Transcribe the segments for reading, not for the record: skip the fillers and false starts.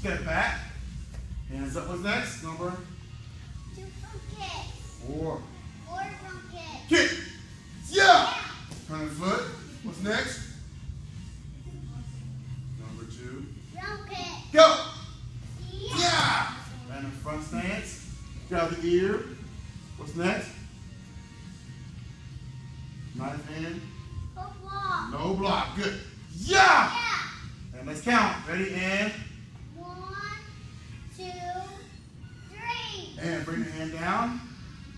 Step back. Hands up. What's next? Number 2 from kicks. 4. 4 from kicks. Kick. Yeah. Turn the foot. What's next? Number 2. From kicks. Go. Yeah. Yeah. And in front stance. Grab the ear. What's next? Knife hand. Hook walk. No block. Good. Yeah. Yeah. And let's count. Ready? And 1, 2, 3. and bring the hand down.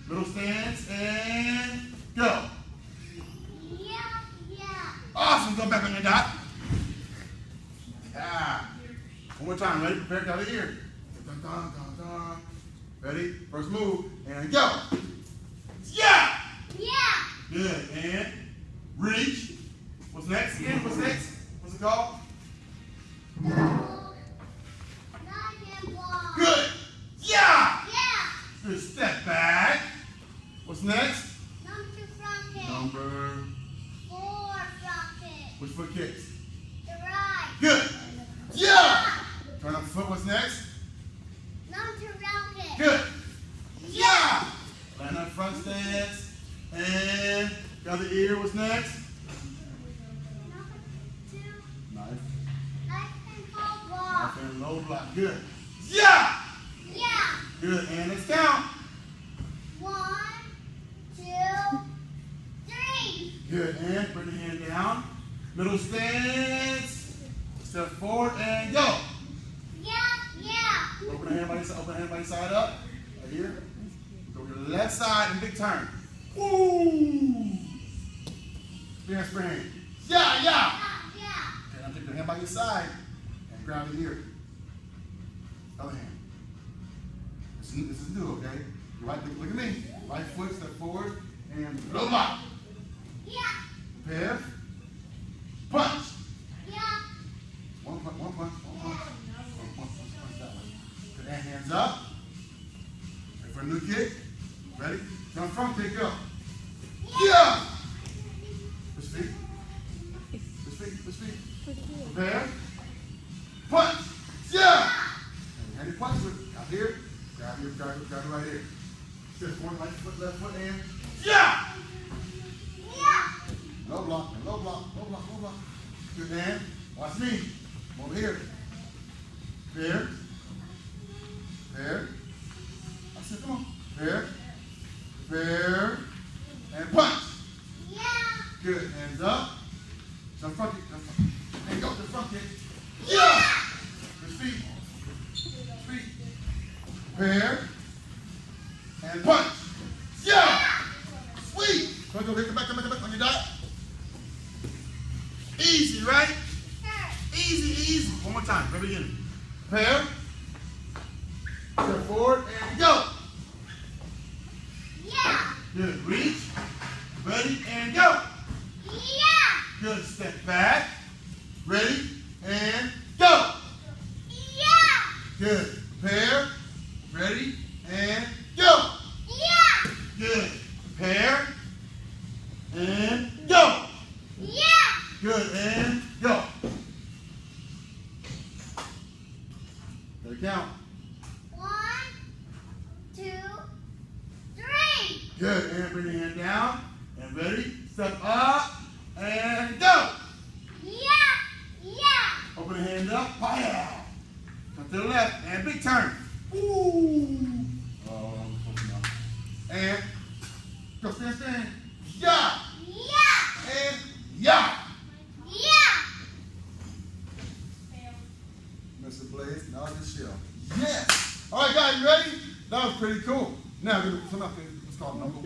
Little stance and go. Yeah. Yeah. Awesome. Go back on your dot. Yeah. One more time. Ready? Prepare. Grab the ear. Dun, dun, dun, dun. Ready? First move and go. Yeah. Yeah. Good. And reach. What's next again? What's next? What's it called? Knife and block. Good. Yeah. Yeah. Good. Step back. What's next? Number 2 from kicks. Number. 4 from kicks. Which foot kicks? The right. Good. Yeah. Turn up the foot. What's next? Number 2 from kicks. Good. Yeah. Land up front stance. And got the ear. What's next? Number 2. Knife. Knife and hook walk. Knife and low block. Good. Yeah. Yeah. Good. And let's count. 1, 2, 3. Good. And bring the hand down. Middle stance. Step forward and go. Yeah. Yeah. Open the hand by your side. Open the hand by your side up. Right here. Go to the left side and big turn. Woo! Spin, spin. Yeah, yeah. Yeah. And I'll take the hand by your side and grab the ear. Other hand. This is new, okay? Right, look at me. Right foot, step forward, and blow block. Yeah. Prepare. Punch. Yeah. One punch, one punch, one punch. One punch, punch that way. Put that hands up. Ready for a new kick? Ready? Jump front kick, go. Yeah! Push feet. Push feet, push feet. Prepare. Punch. Yeah! And hand your punch with out here. Grab it right here. Step one, right foot, left foot, and yeah! Yeah. No block, no block, no block, no block. Good hand. Watch me. I'm over here. There. There. I said, come on. There. There. And punch. Yeah. Good. Hands up. Jump front kick. Jump front. And go to the front kick. Yeah! Good feet. Feet. Prepare. And punch. Yeah! Sweet. Go, hit the back on your dot. Easy, right? Easy, easy. One more time. Very beginning. Prepare. Step forward and go. Yeah. Good. Reach. Ready and go. Yeah. Good. Step back. Ready and go. Yeah. Good. Prepare. Ready and go. Yeah. Good. Prepare and go. Yeah. Good. And go. Better count. 1, 2, 3. Good. And bring your hand down. And ready. Step up and go. Yeah. Yeah. Open the hand up. Pow. Come to the left and big turn. Ooh. Oh, close enough. And go stand, stand. Yeah. Yeah. And yeah. Yeah. Mr. Blaze, now just chill. Yes. All right, guys, you ready? That was pretty cool. Now, we're going to come up and it's called number